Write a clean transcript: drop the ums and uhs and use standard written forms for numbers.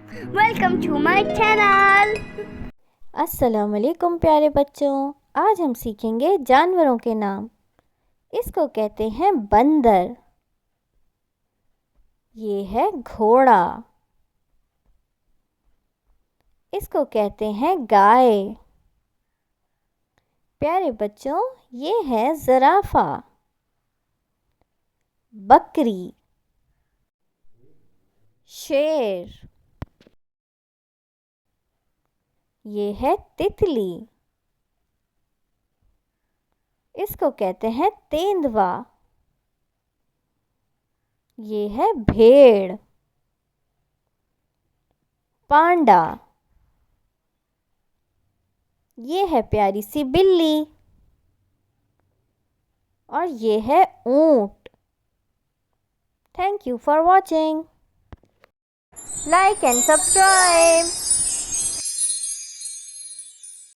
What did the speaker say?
Welcome to my channel. अस्सलाम वालेकुम प्यारे बच्चों। आज हम सीखेंगे जानवरों के नाम। इसको कहते हैं बंदर। ये है घोड़ा। इसको कहते हैं गाय। प्यारे बच्चों, ये है ज़राफ़ा। बकरी, शेर, ये है तितली। इसको कहते हैं तेंदुआ। ये है भेड़। पांडा, ये है प्यारी सी बिल्ली। और ये है ऊंट। Thank you for watching. Like and subscribe.